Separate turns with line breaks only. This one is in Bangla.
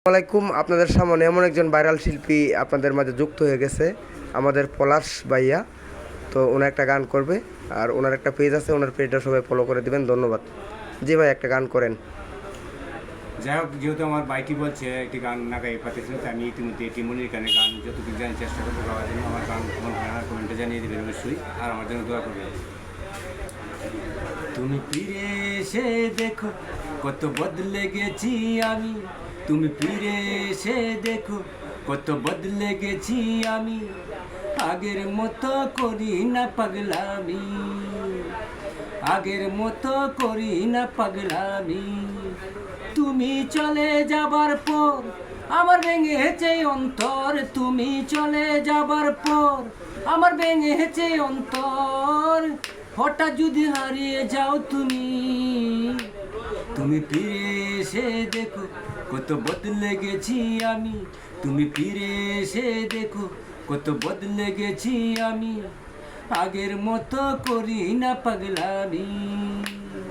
আসসালামাইকুম। আপনাদের সামনে এমন একজন ভাইরাল শিল্পী আপনাদের মাঝে যুক্ত হয়ে গেছে, আমাদের পলাশ ভাইয়া। তো ওনার একটা গান করবে, আর ওনার একটা পেজ আছে, ওনার পেজটা সবাই ফলো করে দিবেন। ধন্যবাদ। জি ভাই, একটা গান করেন।
যাই হোক, যেহেতু আমার বাইটি বলছে একটি গান না গাই পাতেছেন, আমি ইতিমধ্যে এটি মনির গানে গান যতটুকু জানার চেষ্টা করবো গাওয়ার জন্য। আমার গান কেমন হয় না কমেন্টে জানিয়ে দেবেন অবশ্যই, আর আমার জন্য দোয়া করবেন। তুমি ফিরে এসে দেখো কত বদলে গেছি আমি, তুমি ফিরে এসে দেখো কত বদলে গেছি আমি, আগের মতো করি না পাগলামি, আগের মতো করি না পাগলামি। তুমি চলে যাবার পর আমার ভেঙেছে অন্তর, তুমি চলে যাবার পর আমার ভেঙেছে অন্তর। হঠাৎ যদি হারিয়ে যাও তুমি, তুমি ফিরে এসে দেখো কত বদলে গেছি আমি, তুমি ফিরে এসে দেখো কত বদলে গেছি আমি, আগের মতো করি না পাগলামি।